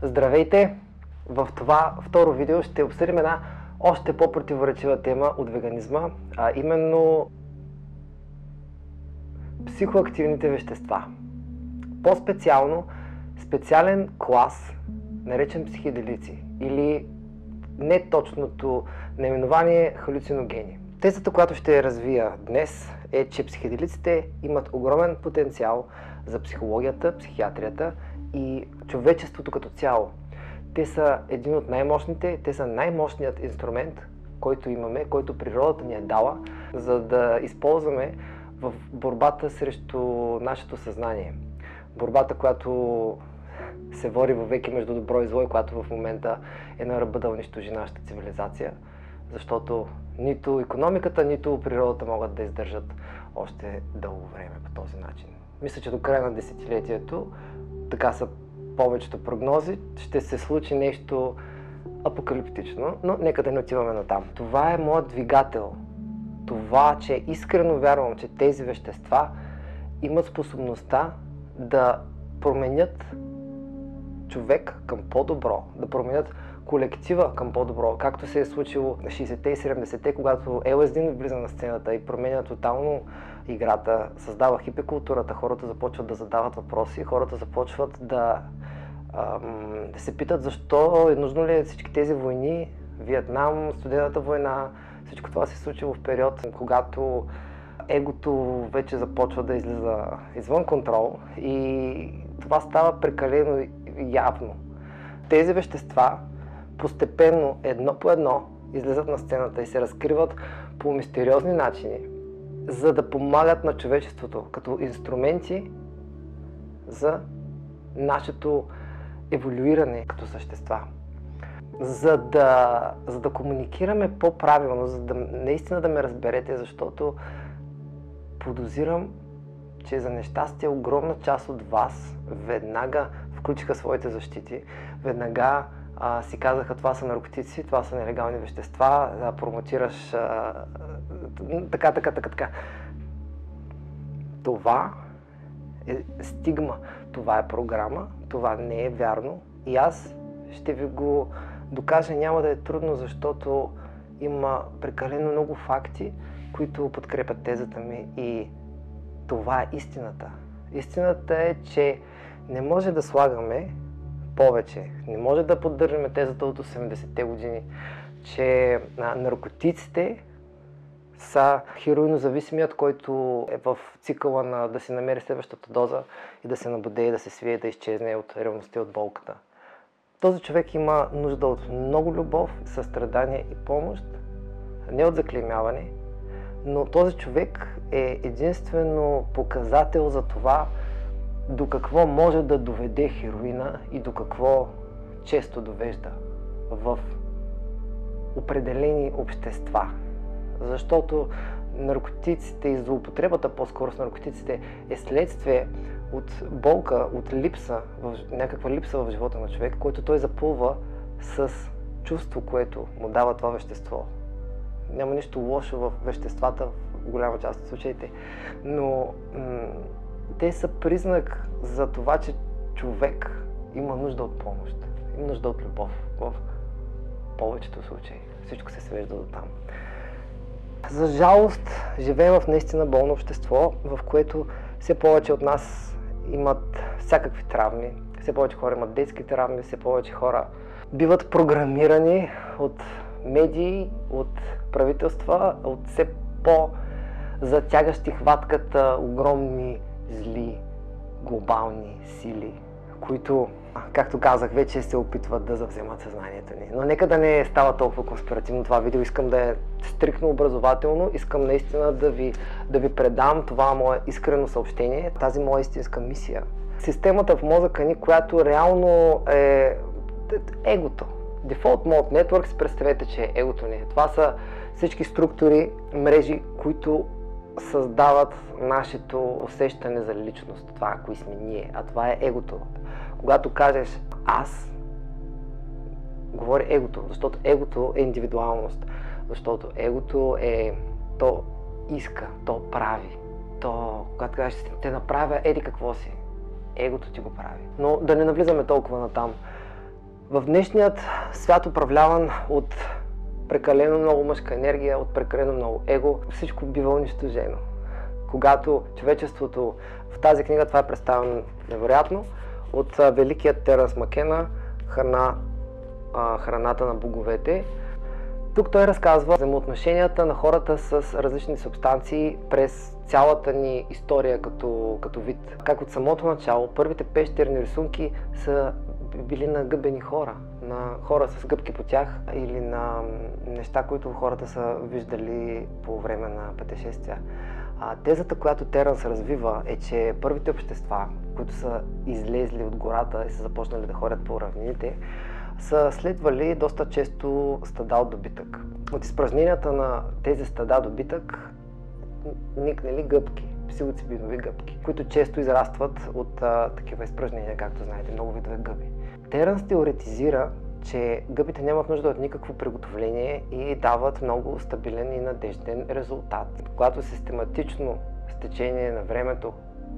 Здравейте! В това второ видео ще обсъдим една още по-противоречива тема от веганизма, а именно психоактивните вещества. По-специално специален клас, наречен психоделици, или неточното наименование халюциногени. Тезата, която ще развия днес, е, че психоделиците имат огромен потенциал за психологията, психиатрията и човечеството като цяло. Те са един от най-мощните, те са най-мощният инструмент, който имаме, който природата ни е дала, за да използваме в борбата срещу нашето съзнание. Борбата, която се води във веки между добро и зло и която в момента е на ръба да унищожи нашата цивилизация, защото нито икономиката, нито природата могат да издържат още дълго време по този начин. Мисля, че до края на десетилетието, така са повечето прогнози, ще се случи нещо апокалиптично, но нека да не отиваме натам. Това е моят двигател. Това, че искрено вярвам, че тези вещества имат способността да променят човек към по-добро, да променят колектива към по-добро, както се е случило на 60-те и 70-те, когато LSD влиза на сцената и променя тотално играта, създава хипекултурата, хората започват да задават въпроси, хората започват да се питат защо е нужно ли всички тези войни, Виетнам, Студената война, всичко това се е случило в период, когато егото вече започва да излиза извън контрол и това става прекалено явно. Тези вещества постепенно, едно по едно, излизат на сцената и се разкриват по мистериозни начини, за да помагат на човечеството като инструменти за нашето еволюиране като същества. За да комуникираме по-правилно, за да наистина да ме разберете, защото подозирам, че за нещастие огромна част от вас веднага включиха своите защити, веднага си казаха, това са наркотици, това са нелегални вещества, промотираш така. Това е стигма, това е програма, това не е вярно и аз ще ви го докажа, няма да е трудно, защото има прекалено много факти, които подкрепят тезата ми и това е истината. Истината е, че не може да слагаме повече, не може да поддържаме тезата от 80-те години, че наркотиците са хероинозависимият, който е в цикъла на да си намери следващата доза и да се набуде и да се свие, да изчезне от ревността и от болката. Този човек има нужда от много любов, състрадание и помощ, не от заклеймяване, но този човек е единствено показател за това до какво може да доведе хероина и до какво често довежда в определени общества. Защото наркотиците и злоупотребата по-скоро с наркотиците е следствие от болка, от липса, някаква липса в живота на човек, който той запълва с чувство, което му дава това вещество. Няма нищо лошо в веществата в голяма част от случаите, но те са признак за това, че човек има нужда от помощ, има нужда от любов в повечето случаи. Всичко се свежда до там. За жалост, живеем в наистина болно общество, в което все повече от нас имат всякакви травми, все повече хора имат детски травми, все повече хора биват програмирани от медии, от правителства, от все по-затягащи хватката огромни, зли, глобални сили, които, както казах, вече се опитват да завземат съзнанието ни. Но нека да не става толкова конспиративно това видео, искам да е стриктно образователно, искам наистина да ви предам това мое искрено съобщение, тази моя истинска мисия. Системата в мозъка ни, която реално е егото. Default Mode Networks, представете, че е егото ни. Това са всички структури, мрежи, които създават нашето усещане за личност, това, кои сме ние, а това е егото. Когато кажеш аз, говори егото, защото егото е индивидуалност, защото егото то иска, то прави, когато кажеш, те направя еди какво си, егото ти го прави. Но да не навлизаме толкова натам. В днешният свят, управляван от прекалено много мъжка енергия, от прекалено много его, всичко бива унищожено. Когато човечеството, в тази книга това е представено невероятно, от великият Теренс Макена Храната на боговете. Тук той разказва взаимоотношенията на хората с различни субстанции през цялата ни история като вид. Как от самото начало първите пещерни рисунки са били на гъбени хора, на хора с гъбки по тях или на неща, които хората са виждали по време на пътешествия. Тезата, която Теренс развива, е, че първите общества, които са излезли от гората и са започнали да ходят по равнините, са следвали доста често стада от добитък. От изпражненията на тези стада добитък никнали гъбки, псилоцибинови гъбки, които често израстват от такива изпражнения, както знаете, много видове гъби. Теренс теоретизира, че гъбите нямат нужда от никакво приготовление и дават много стабилен и надежден резултат. Когато систематично с течение на времето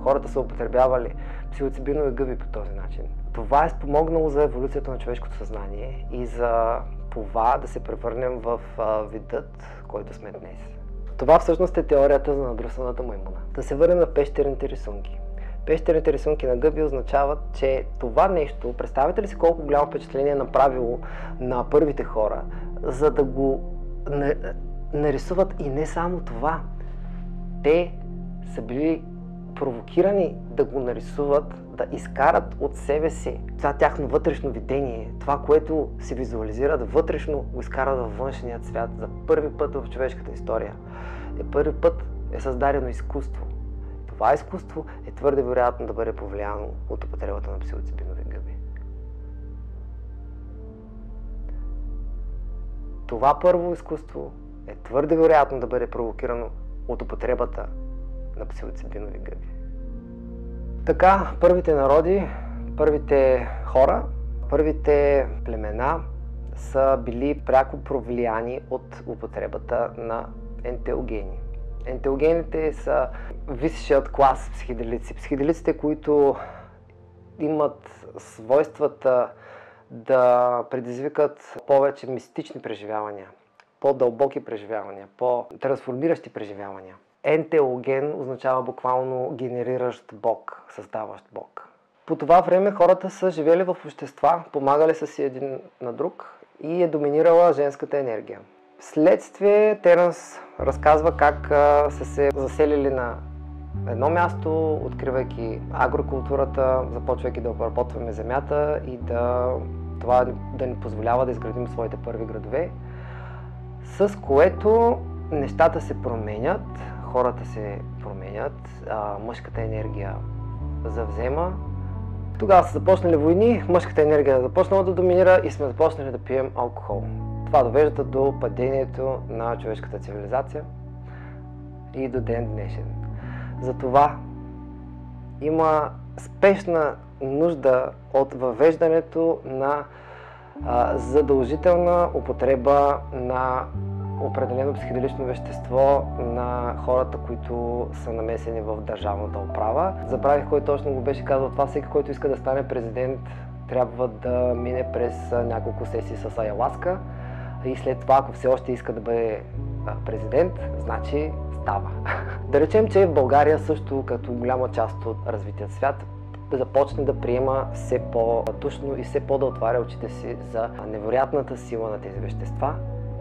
хората са употребявали псилоцибинови гъби по този начин, това е спомогнало за еволюцията на човешкото съзнание и за това да се превърнем в видът, който сме днес. Това всъщност е теорията за надрусаната маймуна. Да се върнем на пещерните рисунки. Пещерните рисунки на гъби означават, че това нещо, представете ли си колко голямо впечатление е направило на първите хора, за да го нарисуват и не само това. Те са били провокирани да го нарисуват, да изкарат от себе си това тяхно вътрешно видение, това, което се визуализират вътрешно, го изкарат във външният свят. За първи път в човешката история. Първи път е създадено изкуство. Това изкуство е твърде вероятно да бъде повлияно от употребата на псилоцибинови гъби. Това първо изкуство е твърде вероятно да бъде провокирано от употребата на псилоцибинови гъби. Така, първите народи, първите хора, първите племена са били пряко повлияни от употребата на ентеогени. Ентеогените са висшият клас психоделици. Психоделиците, които имат свойствата да предизвикат повече мистични преживявания, по-дълбоки преживявания, по-трансформиращи преживявания. Ентеоген означава буквално генериращ Бог, създаващ Бог. По това време хората са живели в общества, помагали са си един на друг и е доминирала женската енергия. Вследствие Теренс разказва как са се заселили на едно място, откривайки агрокултурата, започвайки да обработваме земята и това да ни позволява да изградим своите първи градове, с което нещата се променят, хората се променят, мъжката енергия завзема. Тогава са започнали войни, мъжката енергия започнала да доминира и сме започнали да пием алкохол. Това довежда до падението на човешката цивилизация и до ден днешен. Затова има спешна нужда от въвеждането на задължителна употреба на определено психоделично вещество на хората, които са намесени в държавната управа. Забравих кой точно го беше казал това. Всеки, който иска да стане президент, трябва да мине през няколко сесии с аяуаска и след това, ако все още иска да бъде президент, значи става. Да речем, че в България също, като голяма част от развитият свят, да започне да приема все по-душно и все по-да отваря очите си за невероятната сила на тези вещества.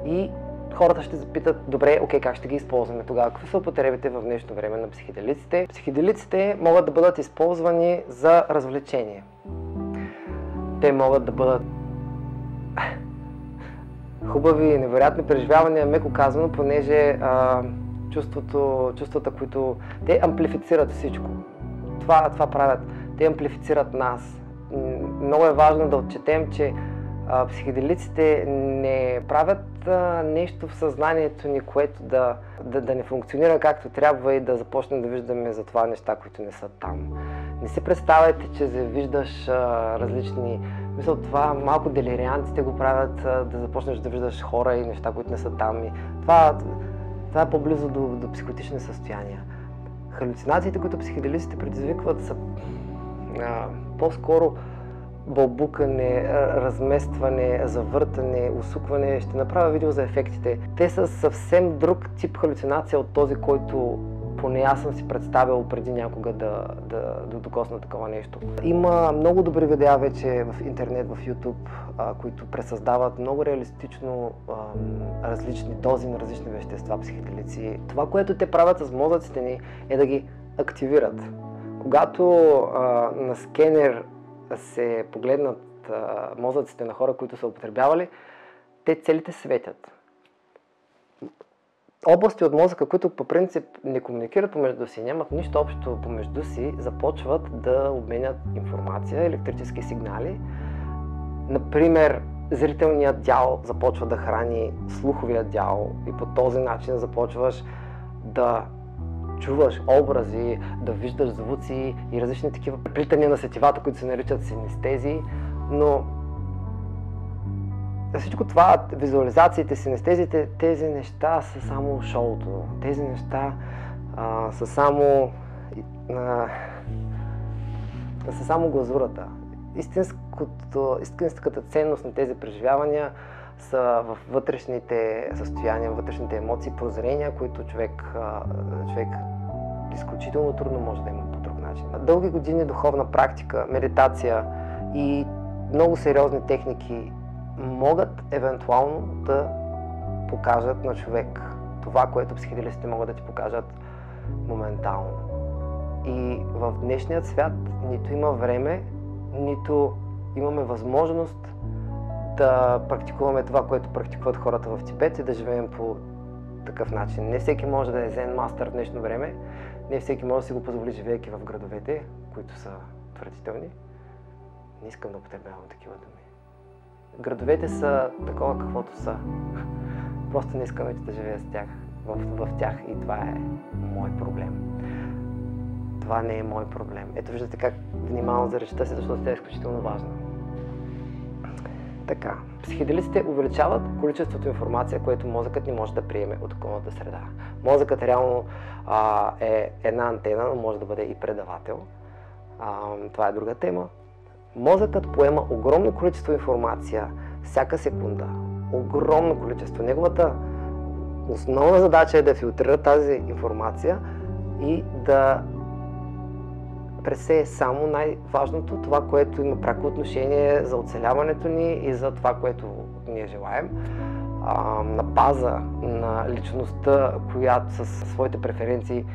И хората ще запитат, добре, окей, как ще ги използваме тогава? Какви са употребите в днешно време на психоделиците? Психоделиците могат да бъдат използвани за развлечение. Те могат да бъдат хубави и невероятни преживявания, меко казано, понеже чувствата, които те амплифицират всичко. Това правят. Те амплифицират нас. Много е важно да отчетем, че психоделиците не правят нещо в съзнанието ни, което да не функционира както трябва и да започнем да виждаме за това неща, които не са там. Не си представяйте, че виждаш различни... Мисля, това малко делириантите го правят, да започнеш да виждаш хора и неща, които не са там. Това е по-близо до психотични състояния. Халюцинациите, които психоделиците предизвикват, са по-скоро бълбукане, разместване, завъртане, усукване. Ще направя видео за ефектите. Те са съвсем друг тип халюцинация от този, който поне аз съм си представил преди някога да докосна такова нещо. Има много добри видеа вече в интернет, в YouTube, които пресъздават много реалистично различни дози на различни вещества, психоделици. Това, което те правят с мозъците ни, е да ги активират. Когато на скенер се погледнат мозъците на хора, които са употребявали, те целите светят. Области от мозъка, които по принцип не комуникират помежду си, нямат нищо общо помежду си, започват да обменят информация, електрически сигнали. Например, зрителният дял започва да храни слуховия дял и по този начин започваш да чуваш образи, да виждаш звуци и различни такива преплитания на сетивата, които се наричат синестезии, но всичко това, визуализациите, синестезиите, тези неща са само шоуто. Тези неща са само глазурата. Истинската ценност на тези преживявания са в вътрешните състояния, вътрешните емоции, прозрения, които човек изключително трудно може да има по друг начин. Дълги години духовна практика, медитация и много сериозни техники могат евентуално да покажат на човек това, което психоделиците могат да ти покажат моментално. И в днешния свят нито има време, нито имаме възможност да практикуваме това, което практикуват хората в Тибет и да живеем по такъв начин. Не всеки може да е зен мастър в днешно време, не всеки може да си го позволи, живейки в градовете, които са отвратителни. Не искам да употребявам такива думи. Градовете са такова каквото са. Просто не искам да живея с тях, в тях и това е мой проблем. Това не е мой проблем. Ето виждате как внимавам за речта си, защото тя е изключително важна. Така, психоделиците увеличават количеството информация, което мозъкът ни може да приеме от околната среда. Мозъкът реално е една антена, но може да бъде и предавател. Това е друга тема. Мозъкът поема огромно количество информация всяка секунда. Огромно количество. Неговата основна задача е да филтрира тази информация и да пресее само най-важното, това, което има пряко отношение за оцеляването ни и за това, което ние желаем. На база на личността, която със своите преференции,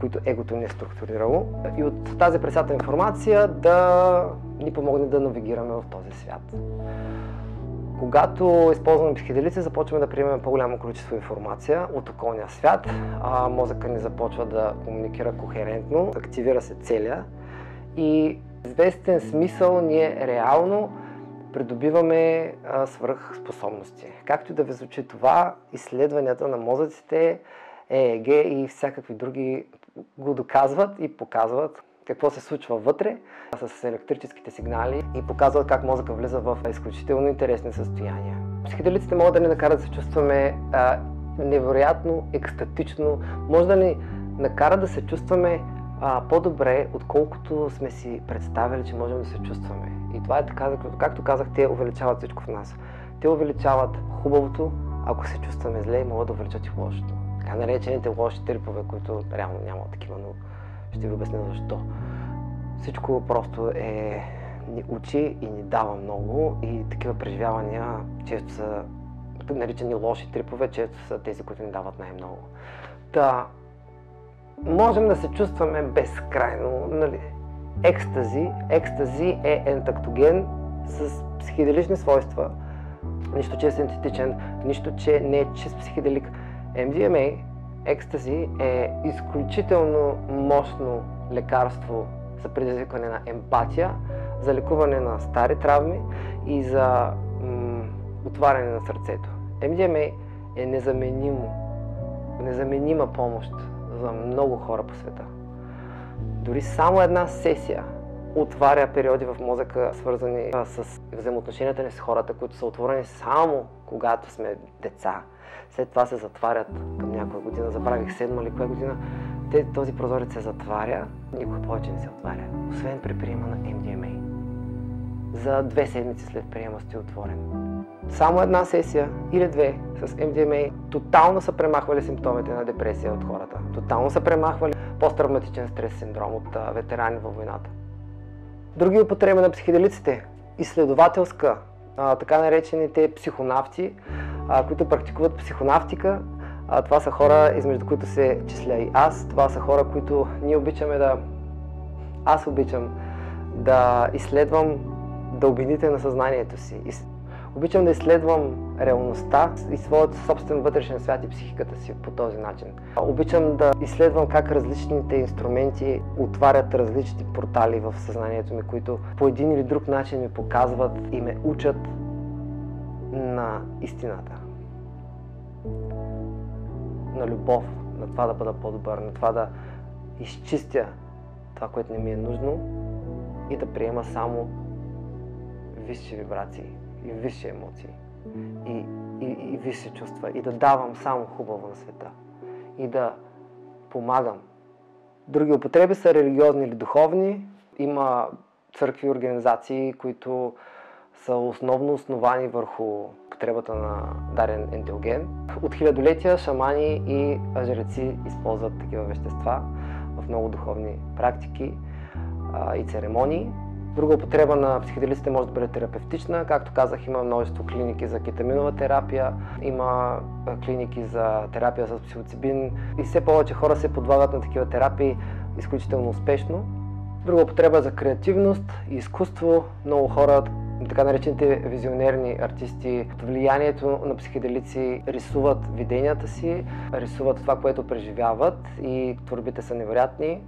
които егото ни е структурирало, и от тази пресята информация да ни помогне да навигираме в този свят. Когато използваме психоделици, започваме да приемем по-голямо количество информация от околния свят. Мозъкът ни започва да комуникира кохерентно, активира се целия и в известен смисъл ние реално придобиваме свръхспособности. Както и да ви звучи това, изследванията на мозъците, ЕЕГ и всякакви други го доказват и показват какво се случва вътре с електрическите сигнали и показват как мозъка влиза в изключително интересни състояния. Психоделиците могат да ни накарат да се чувстваме невероятно, екстатично, може да ни накарат да се чувстваме по-добре, отколкото сме си представили, че можем да се чувстваме. И това е така, както казах, те увеличават всичко в нас. Те увеличават хубавото, ако се чувстваме зле, и могат да увеличат и лошото. Така наречените лоши трипове, които реално няма такива, но ще ви обясня защо. Всичко просто ни учи и ни дава много и такива преживявания често са наричани лоши трипове, често са тези, които ни дават най-много. Та, можем да се чувстваме безкрайно, нали? Екстази е ентактоген с психоделични свойства. Нищо, че е синтетичен, нищо, че не е чист психоделик. MDMA, екстази, е изключително мощно лекарство за предизвикване на емпатия, за лекуване на стари травми и за отваряне на сърцето. MDMA е незаменима помощ за много хора по света. Дори само една сесия отваря периоди в мозъка, свързани с взаимоотношенията ни с хората, които са отворени само когато сме деца. След това се затварят към някоя година, забравих 7 или коя година, този прозорец се затваря, никога повече не се отваря, освен при приема на MDMA. за 2 седмици след приема сте отворен. Само една сесия или 2 с MDMA тотално са премахвали симптомите на депресия от хората. Тотално са премахвали посттравматичен стрес синдром от ветерани във войната. Други употреби на психоделиците. Изследователска, така наречените психонавти, които практикуват психонавтика. Това са хора, измежду които се числя и аз. Това са хора, които ние обичаме Аз обичам да изследвам дълбините на съзнанието си. Обичам да изследвам реалността и своят собствен вътрешен свят и психиката си по този начин. Обичам да изследвам как различните инструменти отварят различни портали в съзнанието ми, които по един или друг начин ми показват и ме учат на истината. На любов, на това да бъда по-добър, на това да изчистя това, което не ми е нужно и да приема само висши вибрации и висши емоции и висши чувства и да давам само хубаво на света и да помагам. Други употреби са религиозни или духовни. Има църкви и организации, които са основно основани върху употребата на даден ентеоген. От хилядолетия шамани и жреци използват такива вещества в много духовни практики и церемонии. Друга употреба на психоделиците може да бъде терапевтична. Както казах, има множество клиники за кетаминова терапия, има клиники за терапия с псилоцибин и все повече хора се подлагат на такива терапии изключително успешно. Друга употреба е за креативност и изкуство. Много хора, така наречените визионерни артисти, под влиянието на психоделици рисуват виденията си, рисуват това, което преживяват и творбите са невероятни.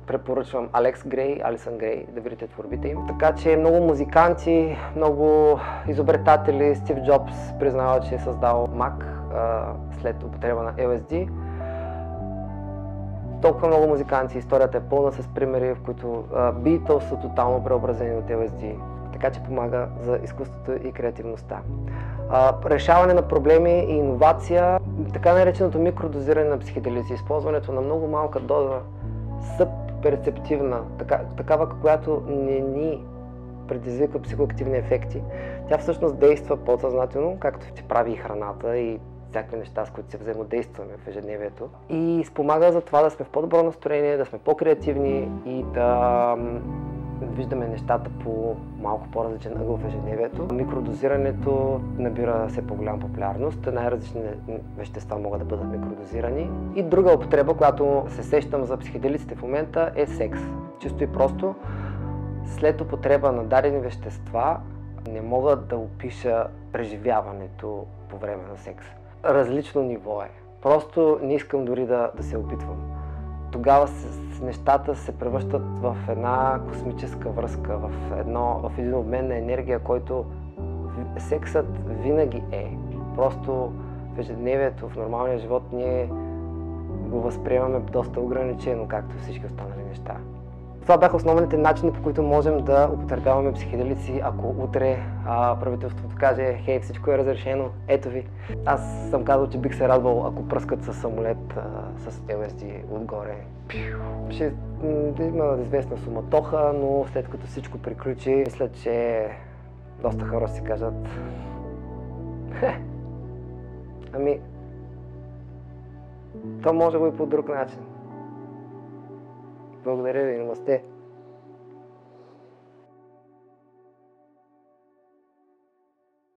Препоръчвам Алекс Грей, Алисън Грей, да видите творбите им. Така че много музиканти, много изобретатели, Стив Джобс признава, че е създал Mac след употреба на LSD. Толкова много музиканти, историята е пълна с примери, в които Beatles са тотално преобразени от LSD. Така че помага за изкуството и креативността. Решаване на проблеми и иновация, така нареченото микродозиране на психоделици, използването на много малка доза събперцептивна, такава, която не ни предизвиква психоактивни ефекти. Тя всъщност действа подсъзнателно, както се прави и храната и всякакви неща, с които се взаимодействаме в ежедневието. И спомага за това да сме в по-добро настроение, да сме по-креативни и да виждаме нещата по малко по-различен ъгъл в ежедневието. Микродозирането набира все по-голяма популярност. Най-различни вещества могат да бъдат микродозирани. И друга употреба, която се сещам за психоделиците в момента, е секс. Чисто и просто, след употреба на дадени вещества не мога да опиша преживяването по време на секс. Различно ниво е. Просто не искам дори да се опитвам. Тогава нещата се превръщат в една космическа връзка, в един обмен на енергия, който сексът винаги е. Просто в ежедневието, в нормалния живот ние го възприемаме доста ограничено, както всички останали неща. Това бяха основните начини, по които можем да употребяваме психоделици, ако утре правителството каже: хей, всичко е разрешено, ето ви. Аз съм казал, че бих се радвал, ако пръскат със самолет с LSD отгоре. Ще има известна суматоха, но след като всичко приключи, мисля, че доста хора си кажат: ами, то може би по друг начин. Благодаря ви, намасте.